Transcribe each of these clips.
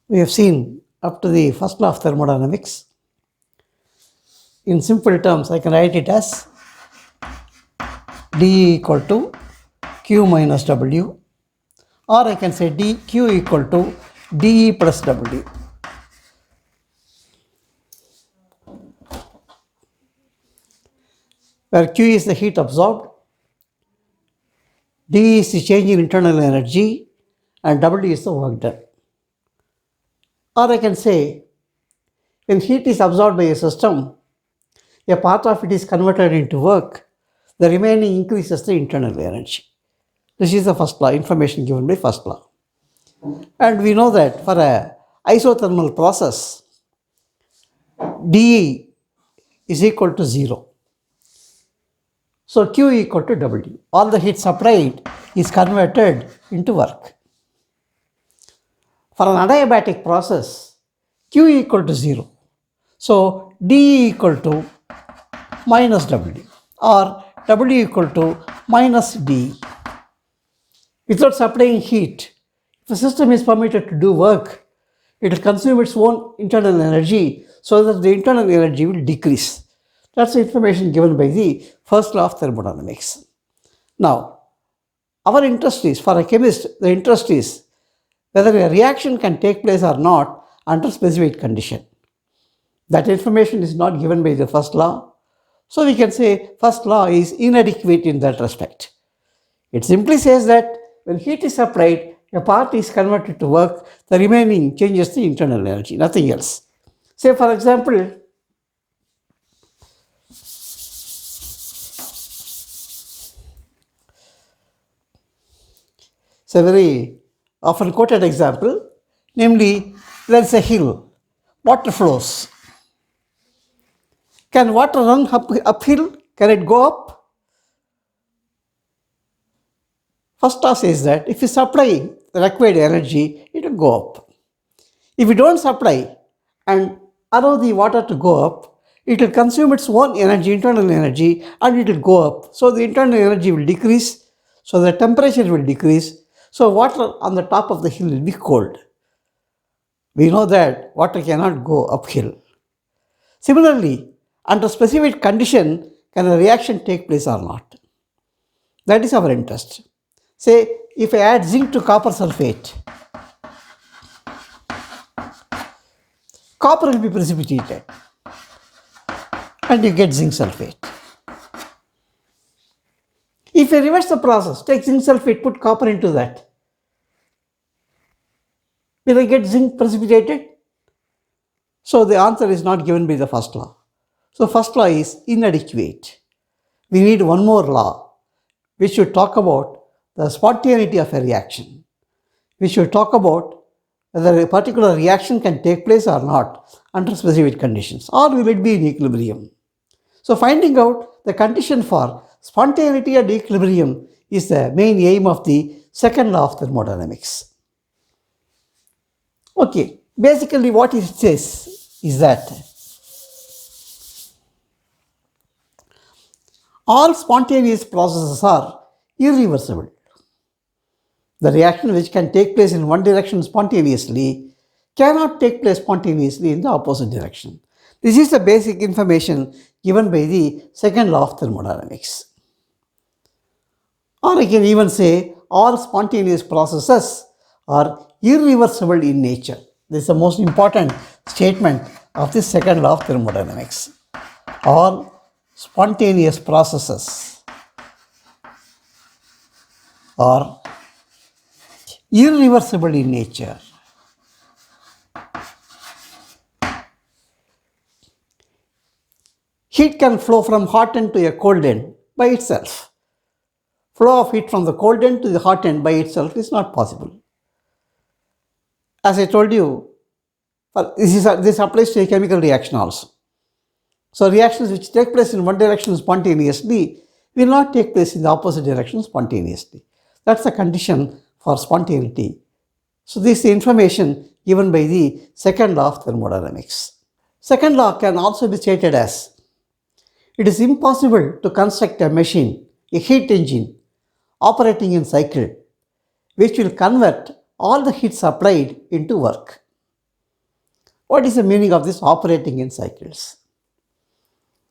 We have seen up to the first law of thermodynamics. In simple terms, I can write it as dE equal to Q minus W, or I can say dQ equal to dE plus W. Where Q is the heat absorbed, D is the change in internal energy, and W is the work done. Or I can say, when heat is absorbed by a system, a part of it is converted into work, the remaining increases the internal energy. This is the first law, information given by first law. And we know that for a isothermal process, dE is equal to 0. So Q equal to W. All the heat supplied is converted into work. For an adiabatic process, Q equal to 0. So dE equal to minus W, or W equal to minus dE. Without supplying heat, if a system is permitted to do work, it will consume its own internal energy so that the internal energy will decrease. That's the information given by the first law of thermodynamics. Now, our interest is, for a chemist, the interest is whether a reaction can take place or not under specific condition. That information is not given by the first law. So we can say first law is inadequate in that respect. It simply says that when heat is applied, a part is converted to work, the remaining changes the internal energy, nothing else. Say for example, it's a very often quoted example, namely, there is a hill, water flows. Can water run uphill? Can it go up? First law says that if you supply the required energy, it will go up. If you don't supply and allow the water to go up, it will consume its own energy, internal energy, and it will go up. So the internal energy will decrease, so the temperature will decrease. So water on the top of the hill will be cold. We know that water cannot go uphill. Similarly, under specific condition, can a reaction take place or not? That is our interest. Say, if I add zinc to copper sulfate, copper will be precipitated and you get zinc sulfate. If I reverse the process, take zinc sulfate, put copper into that, will I get zinc precipitated? So the answer is not given by the first law. So first law is inadequate. We need one more law which should talk about the spontaneity of a reaction. We should talk about whether a particular reaction can take place or not under specific conditions, or will it be in equilibrium. So finding out the condition for spontaneity and equilibrium is the main aim of the second law of thermodynamics. Okay, basically what it says is that all spontaneous processes are irreversible. The reaction which can take place in one direction spontaneously cannot take place spontaneously in the opposite direction. This is the basic information given by the second law of thermodynamics. Or I can even say all spontaneous processes are irreversible in nature. This is the most important statement of the second law of thermodynamics. All spontaneous processes are irreversible in nature. Heat can flow from hot end to a cold end by itself. Flow of heat from the cold end to the hot end by itself is not possible. As I told you, this applies to a chemical reaction also. So reactions which take place in one direction spontaneously will not take place in the opposite direction spontaneously. That's the condition for spontaneity. So this is the information given by the second law of thermodynamics. Second law can also be stated as, it is impossible to construct a machine, a heat engine, operating in cycle, which will convert all the heat supplied into work. What is the meaning of this operating in cycles?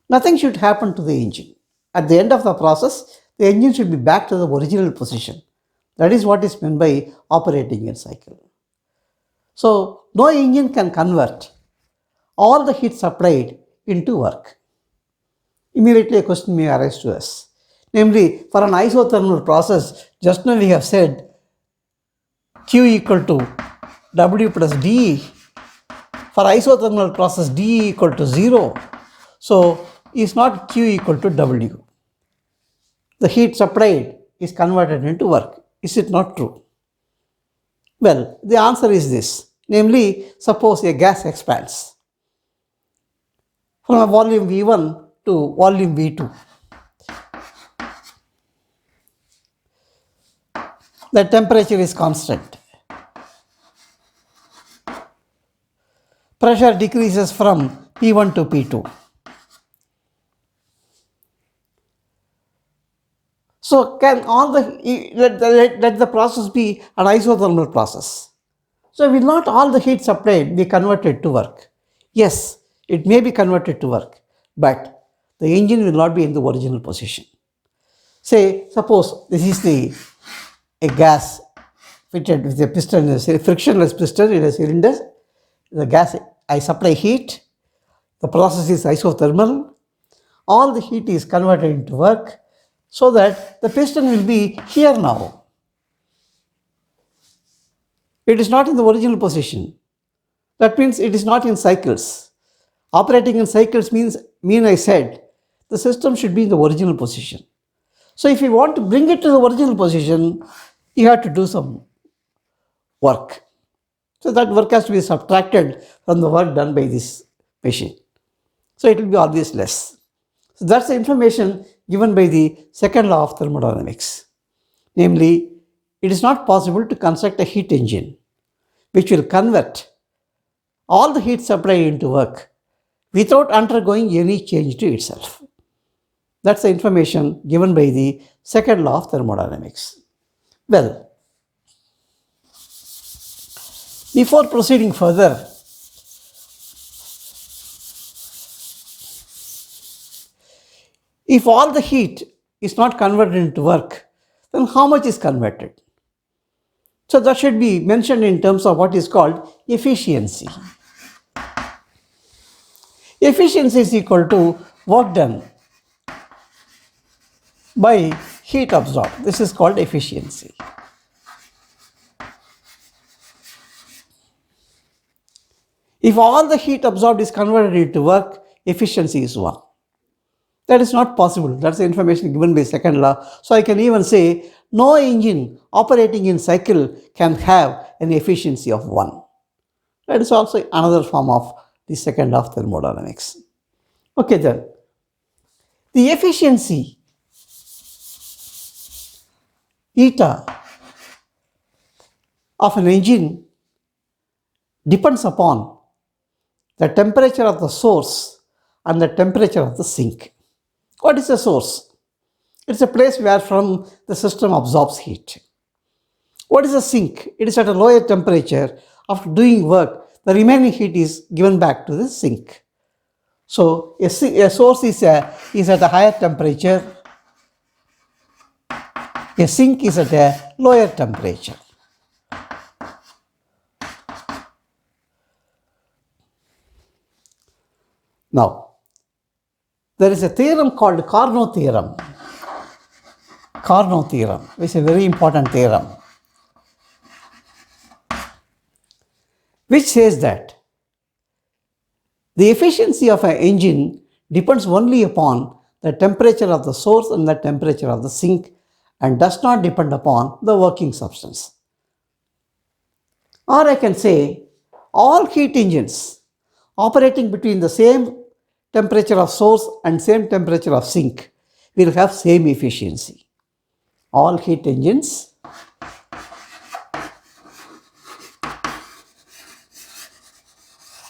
Nothing should happen to the engine. At the end of the process, the engine should be back to the original position. That is what is meant by operating in cycle. So, no engine can convert all the heat supplied into work. Immediately a question may arise to us. Namely, for an isothermal process, just now we have said Q equal to W plus dE. For isothermal process, dE equal to 0. So, is not Q equal to W. The heat supplied is converted into work. Is it not true? Well, the answer is this. Namely, suppose a gas expands from a volume V1 to volume V2. The temperature is constant. Pressure decreases from P1 to P2. So can all let the process be an isothermal process? So will not all the heat supplied be converted to work? Yes, it may be converted to work, but the engine will not be in the original position. Say, suppose this is a gas fitted with a piston, a frictionless piston in a cylinder. The gas, I supply heat, the process is isothermal, all the heat is converted into work, so that the piston will be here now. It is not in the original position. That means it is not in cycles. Operating in cycles mean I said the system should be in the original position. So if you want to bring it to the original position, you have to do some work. So that work has to be subtracted from the work done by this machine. So it will be always less. So that's the information given by the second law of thermodynamics. Namely, it is not possible to construct a heat engine which will convert all the heat supplied into work without undergoing any change to itself. That's the information given by the second law of thermodynamics. Well, before proceeding further, if all the heat is not converted into work, then how much is converted? So that should be mentioned in terms of what is called efficiency. Efficiency is equal to work done by heat absorbed. This is called efficiency. If all the heat absorbed is converted into work, efficiency is 1. That is not possible. That's the information given by second law. So I can even say no engine operating in cycle can have an efficiency of 1. That is also another form of the second law of thermodynamics. Okay then. The efficiency eta of an engine depends upon the temperature of the source and the temperature of the sink. What is the source? It's a place where from the system absorbs heat. What is the sink? It is at a lower temperature. After doing work, the remaining heat is given back to the sink. So a source is at a higher temperature. A sink is at a lower temperature. Now, there is a theorem called Carnot Theorem. Carnot Theorem, which is a very important theorem, which says that the efficiency of an engine depends only upon the temperature of the source and the temperature of the sink and does not depend upon the working substance. Or I can say all heat engines operating between the same temperature of source and same temperature of sink will have same efficiency. All heat engines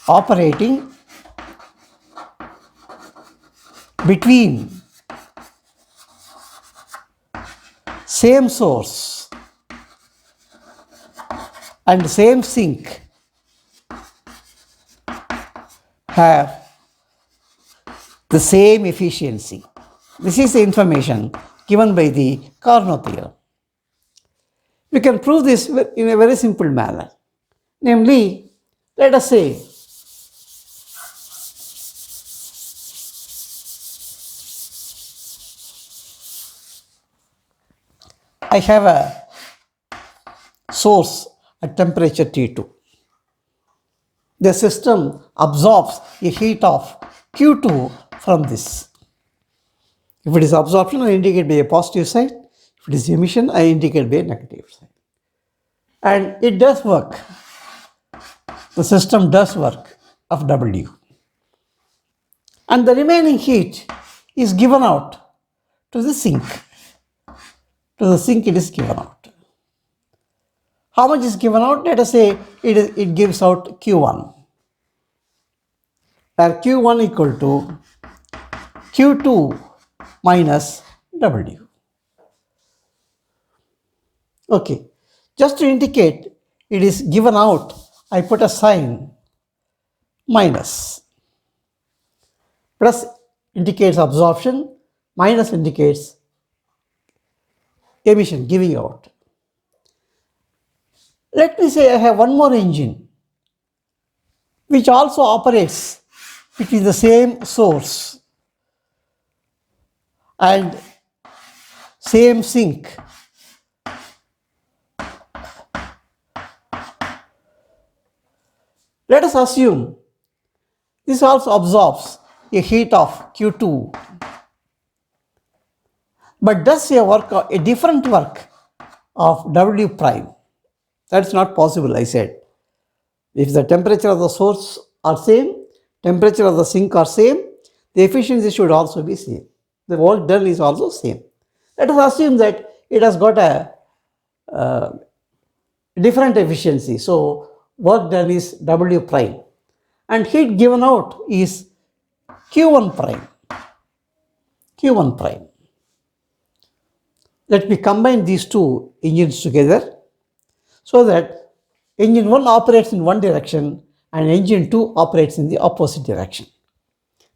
operating between same source and same sink have the same efficiency. This is the information given by the Carnot Theorem. We can prove this in a very simple manner. Namely, let us say I have a source at temperature T2. The system absorbs a heat of Q2 from this. If it is absorption, I indicate by a positive side. If it is emission, I indicate by a negative side. And it does work. The system does work of W. And the remaining heat is given out to the sink. To the sink it is given out. How much is given out? Let us say it gives out Q1. Where Q1 equal to Q2 minus W. Okay. Just to indicate it is given out, I put a sign minus. Plus indicates absorption, minus indicates emission, giving out. Let me say I have one more engine which also operates between the same source and same sink. Let us assume this also absorbs a heat of Q2, but does a different work of W prime. That's not possible, I said. If the temperature of the source are same, temperature of the sink are same, the efficiency should also be same. The work done is also same. Let us assume that it has got a different efficiency. So work done is W prime and heat given out is Q1 prime. Q1 prime. Let me combine these two engines together so that engine 1 operates in one direction and engine 2 operates in the opposite direction.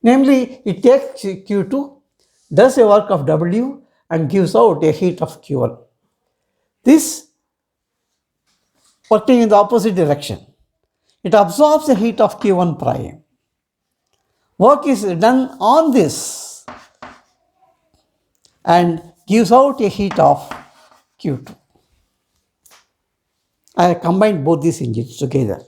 Namely, it takes Q2, does a work of W and gives out a heat of Q1. This working in the opposite direction. It absorbs the heat of Q1 prime. Work is done on this and gives out a heat of Q2. I have combined both these engines together.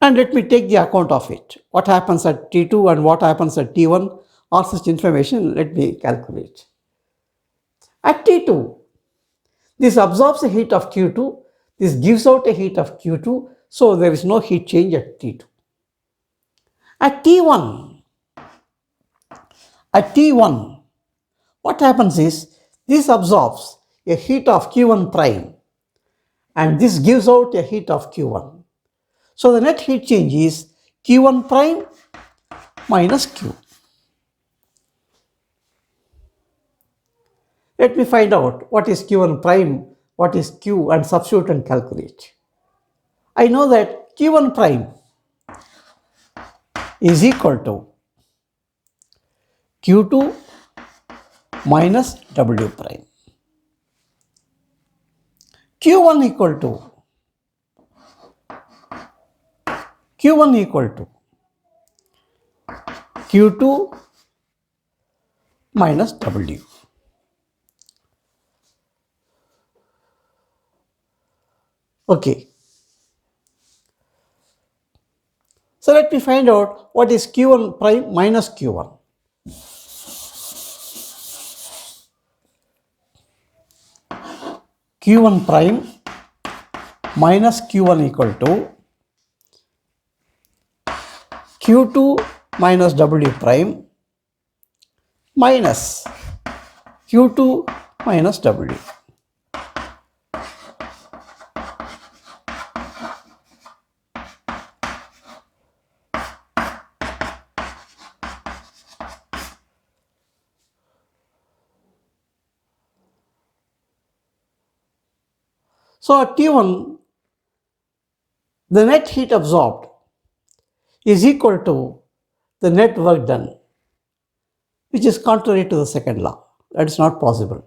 And let me take the account of it. What happens at T2 and what happens at T1, all such information, let me calculate. At T2, this absorbs a heat of Q2, this gives out a heat of Q2, so there is no heat change at T2. At T1, what happens is this absorbs a heat of Q1 prime and this gives out a heat of Q1. So the net heat change is Q1 prime minus Q. Let me find out what is Q1 prime, what is Q and substitute and calculate. I know that Q1 prime is equal to Q2 minus W prime. Q1 equal to Q2 minus W. Okay. So let me find out what is Q1 prime minus Q1. Q1 prime minus Q1 equal to Q2 minus W prime minus Q2 minus W. So at T1, the net heat absorbed is equal to the net work done, which is contrary to the second law. That is not possible.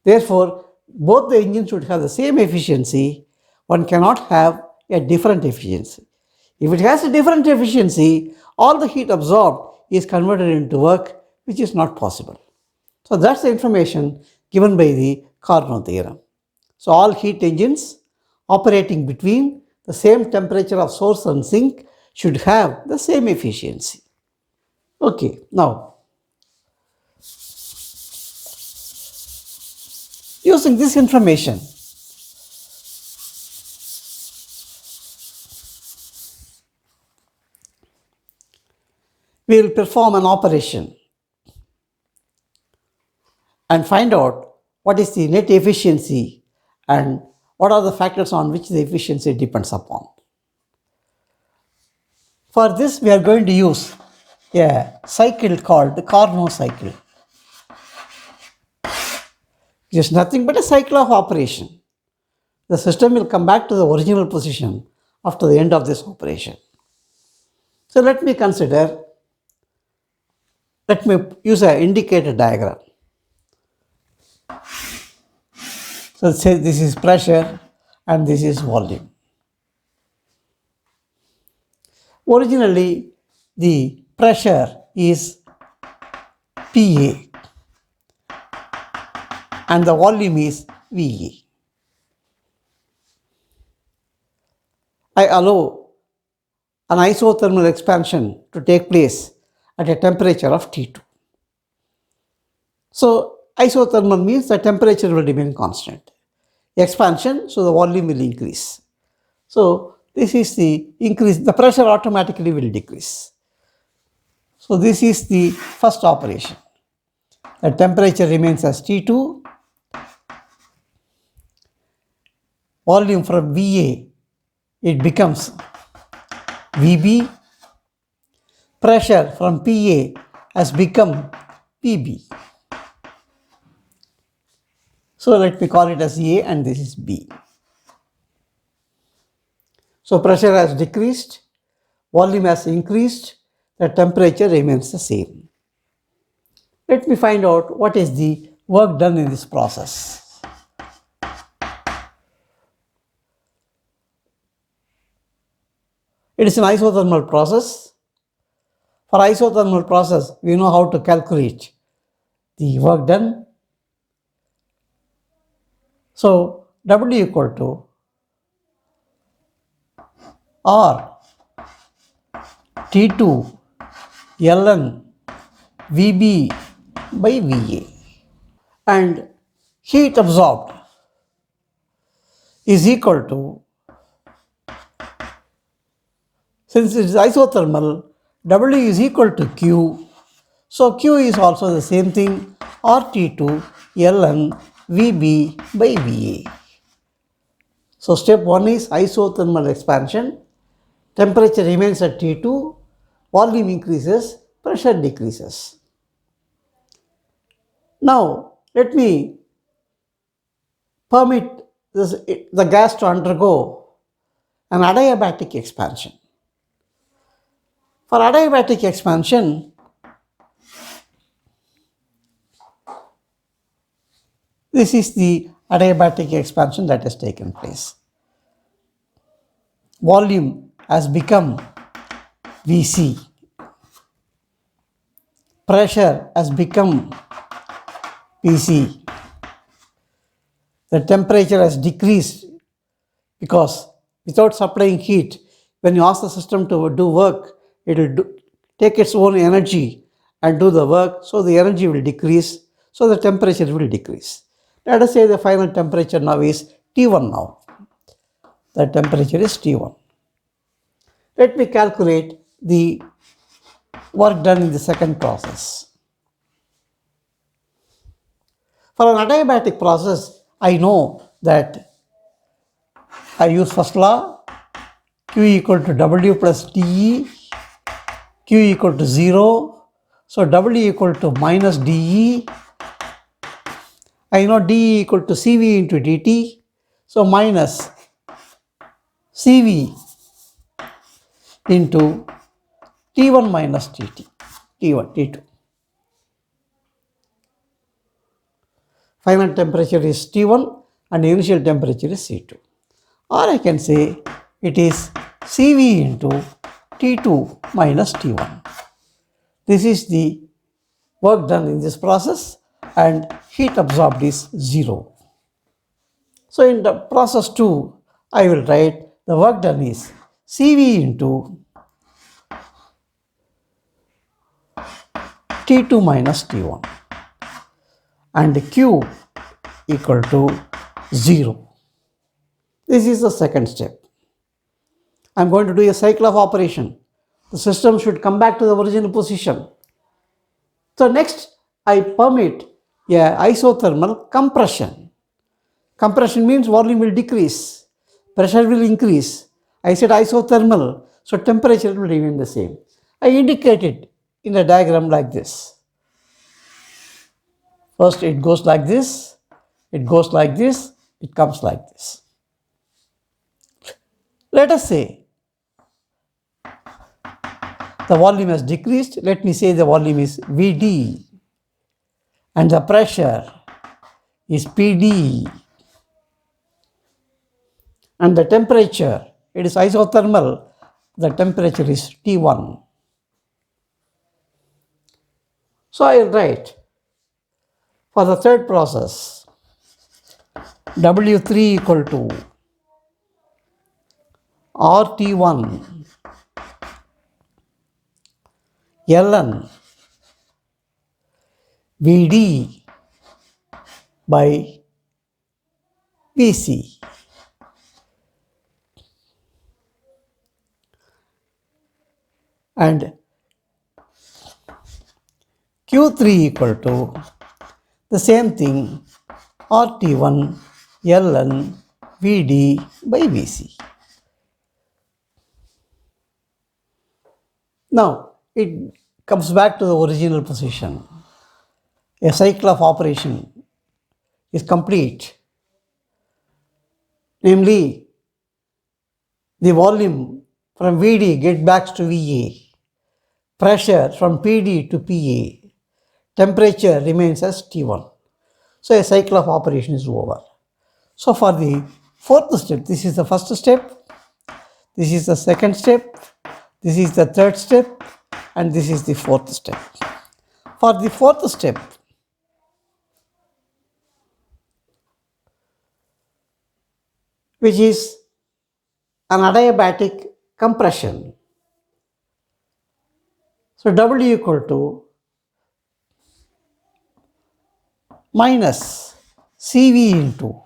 Therefore, both the engines should have the same efficiency. One cannot have a different efficiency. If it has a different efficiency, all the heat absorbed is converted into work, which is not possible. So that's the information given by the Carnot theorem. So all heat engines operating between the same temperature of source and sink should have the same efficiency. Okay, now using this information, we will perform an operation and find out what is the net efficiency and what are the factors on which the efficiency depends upon. For this, we are going to use a cycle called the Carnot cycle. It is nothing but a cycle of operation. The system will come back to the original position after the end of this operation. So let me use an indicator diagram. So say this is pressure and this is volume. Originally, the pressure is PA and the volume is VA. I allow an isothermal expansion to take place at a temperature of T2. So isothermal means the temperature will remain constant. Expansion, so the volume will increase. So this is the increase, the pressure automatically will decrease. So this is the first operation. The temperature remains as T2. Volume from VA, it becomes VB. Pressure from PA has become PB. So let me call it as A and this is B. So pressure has decreased, volume has increased, the temperature remains the same. Let me find out what is the work done in this process. It is an isothermal process. For isothermal process, we know how to calculate the work done. So W equal to R T2 ln VB by VA, and heat absorbed is equal to, since it is isothermal, W is equal to Q. So Q is also the same thing, RT2 ln VB by VA. So step 1 is isothermal expansion. Temperature remains at T2, volume increases, pressure decreases. Now let me permit the gas to undergo an adiabatic expansion. For adiabatic expansion, this is the adiabatic expansion that has taken place. Volume has become Vc. Pressure has become Pc. The temperature has decreased because without supplying heat, when you ask the system to do work, it will take its own energy and do the work, so the energy will decrease, so the temperature will decrease. Let us say the final temperature now is T1 now. The temperature is T1. Let me calculate the work done in the second process. For an adiabatic process, I know that I use first law, Q equal to W plus dE, Q equal to 0, so W equal to minus dE. I know dE equal to Cv into dt, so minus Cv into T1 minus Tt, T1, T2. Final temperature is T1 and initial temperature is C2. Or I can say it is Cv into T2 minus T1. This is the work done in this process and heat absorbed is 0. So in the process 2, I will write the work done is Cv into T2 minus T1 and Q equal to 0. This is the second step. I am going to do a cycle of operation. The system should come back to the original position. So next I permit a isothermal compression. Compression means volume will decrease, pressure will increase. I said isothermal, so temperature will remain the same. I indicate it in a diagram like this. First it goes like this, it goes like this, it comes like this. Let us say the volume has decreased. Let me say the volume is Vd and the pressure is Pd and the temperature, it is isothermal, the temperature is T1. So I will write for the third process W3 equal to RT1 ln Vd by Vc and Q3 equal to the same thing RT1 ln Vd by Vc. Now it comes back to the original position. A cycle of operation is complete. Namely, the volume from Vd gets back to Va, pressure from Pd to Pa, temperature remains as T1. So a cycle of operation is over. So for the fourth step, this is the first step, this is the second step, this is the third step, and this is the fourth step. For the fourth step, which is an adiabatic compression. So W equal to minus Cv into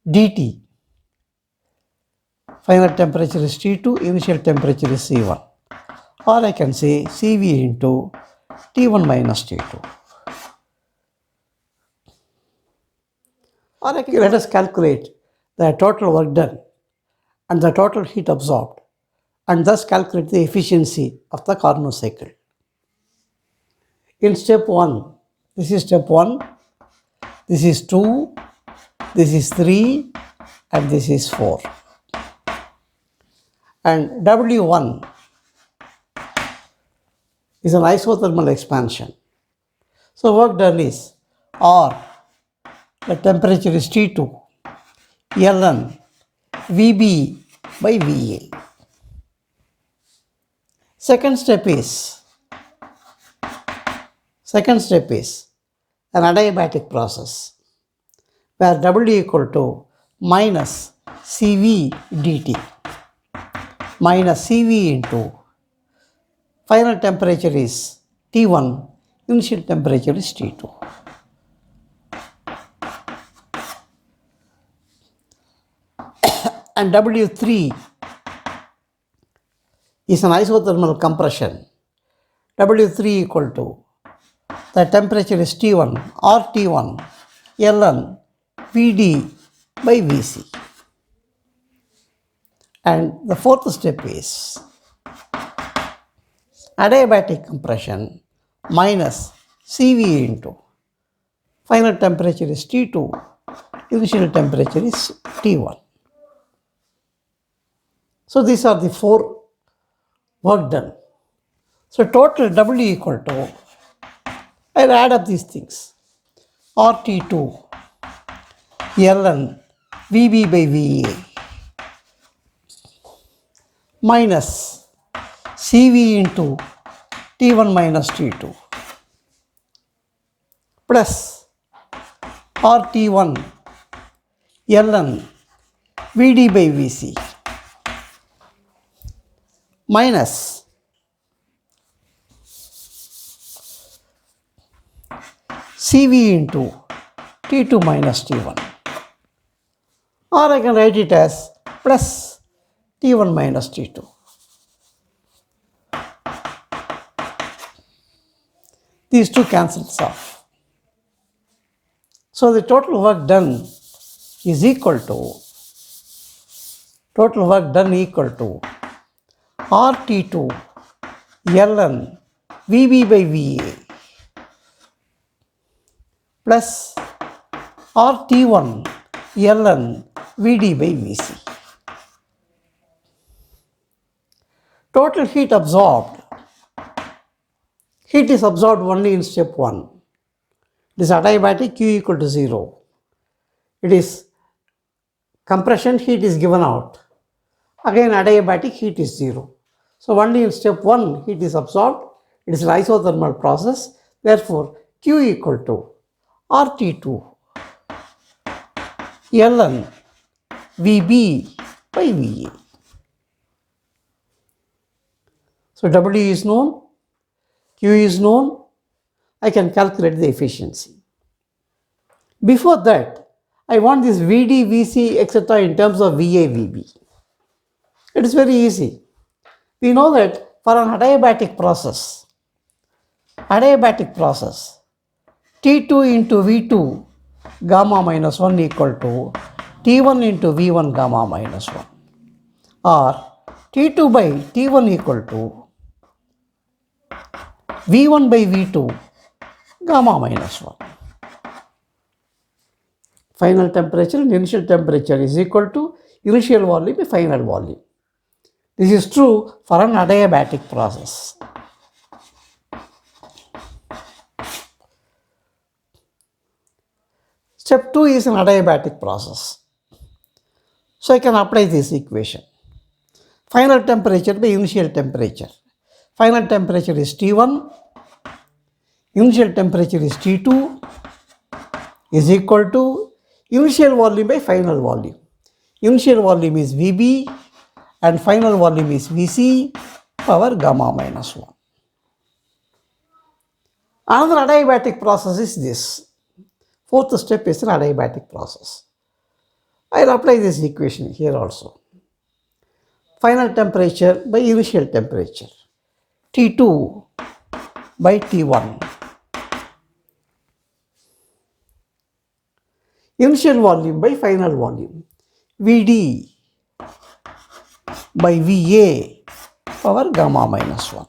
dt. Final temperature is T2, initial temperature is C1. Or I can say Cv into T1 minus T2. Or let us calculate the total work done and the total heat absorbed and thus calculate the efficiency of the Carnot cycle. In step 1, this is step 1, this is 2, this is 3 and this is 4. And W1 is an isothermal expansion. So work done is R, the temperature is T2, ln Vb by Va. Second step is an adiabatic process where W equal to minus Cv dt minus Cv into final temperature is T1, initial temperature is T2. And W3 is an isothermal compression. W3 equal to the temperature is T1 or T1 ln Vd by Vc. And the fourth step is adiabatic compression minus Cv into final temperature is T2, initial temperature is T1. So these are the 4 work done. So total W equal to, I'll add up these things. RT2 ln VB by VA minus CV into T1 minus T2 plus RT1 ln VD by VC minus CV into T2 minus T1, or I can write it as plus T1 minus T2. These two cancels off. So the total work done is equal to RT2 ln VB by VA plus RT1 ln VD by VC. Total heat absorbed. Heat is absorbed only in step 1. It is adiabatic, Q equal to 0. It is compression, heat is given out. Again adiabatic, heat is 0. So only in step 1 heat is absorbed. It is an isothermal process. Therefore, Q equal to RT2 ln VB by VA. So W is known, Q is known, I can calculate the efficiency. Before that, I want this VD, VC, etc. in terms of VA, VB. It is very easy. We know that for an adiabatic process, T2 into V2 gamma minus 1 equal to T1 into V1 gamma minus 1, or T2 by T1 equal to V1 by V2 gamma minus 1. Final temperature and initial temperature is equal to initial volume by final volume. This is true for an adiabatic process. Step 2 is an adiabatic process. So I can apply this equation. Final temperature by initial temperature. Final temperature is T1, initial temperature is T2, is equal to initial volume by final volume. Initial volume is VB and final volume is VC power gamma minus 1. Another adiabatic process is this. Fourth step is an adiabatic process. I will apply this equation here also. Final temperature by initial temperature. T2 by T1. Initial volume by final volume. VD by VA power gamma minus 1.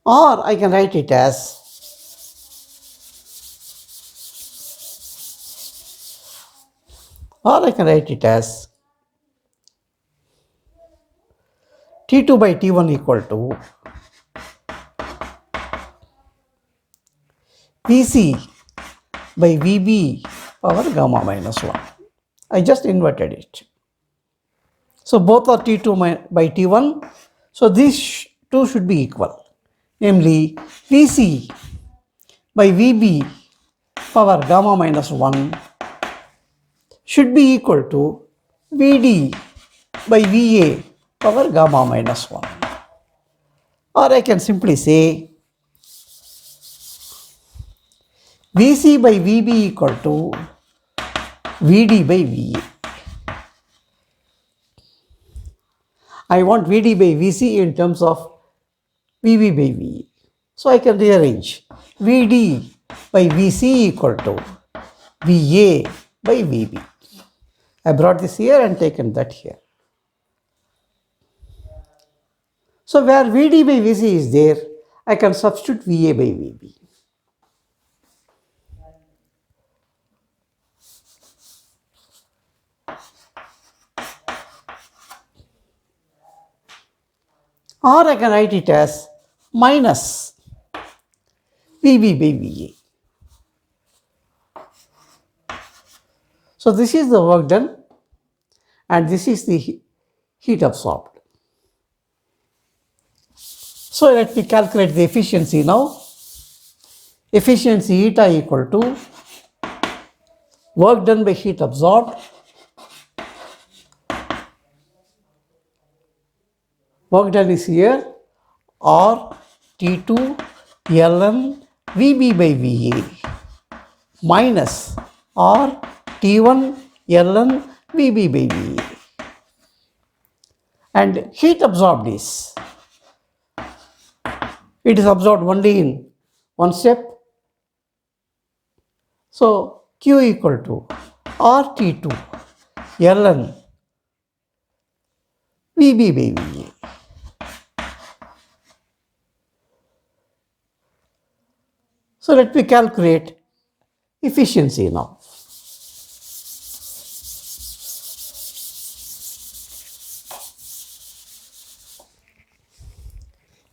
Or I can write it as T2 by T1 equal to Vc by Vb power gamma minus 1. I just inverted it. So both are T2 by T1. So these two should be equal. Namely, Vc by Vb power gamma minus 1 should be equal to Vd by Va power gamma minus 1. Or I can simply say Vc by Vb equal to Vd by Va. I want Vd by Vc in terms of Vb by Va. So I can rearrange Vd by Vc equal to Va by Vb. I brought this here and taken that here. So where Vd by Vc is there, I can substitute Va by Vb. or I can write it as minus VB by VA. So this is the work done and this is the heat absorbed. So let me calculate the efficiency now. Efficiency eta equal to work done by heat absorbed work done is here or T2 ln VB by VA minus or T1 ln VB by VA. And heat absorbed is, it is absorbed only in one step. So Q equal to RT2 ln VB by VA. So let me calculate efficiency now.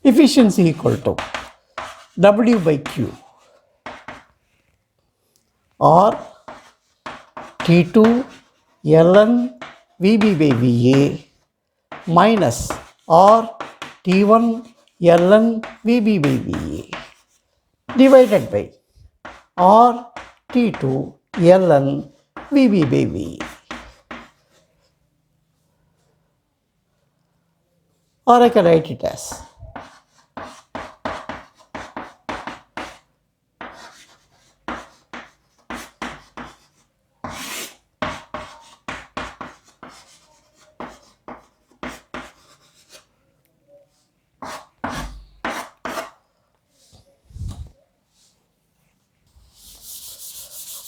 Efficiency equal to W by Q or T2 ln VB by VA minus or T1 ln VB by VA divided by or T2 ln VB by VA. Or I can write it as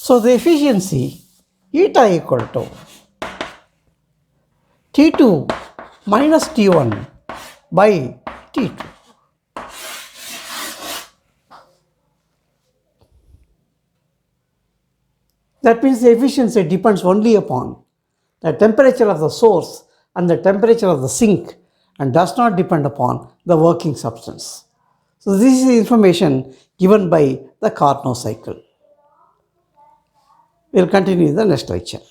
so the efficiency eta equal to T2 minus T1 by T2. That means the efficiency depends only upon the temperature of the source and the temperature of the sink and does not depend upon the working substance. So this is the information given by the Carnot cycle. We will continue in the next lecture.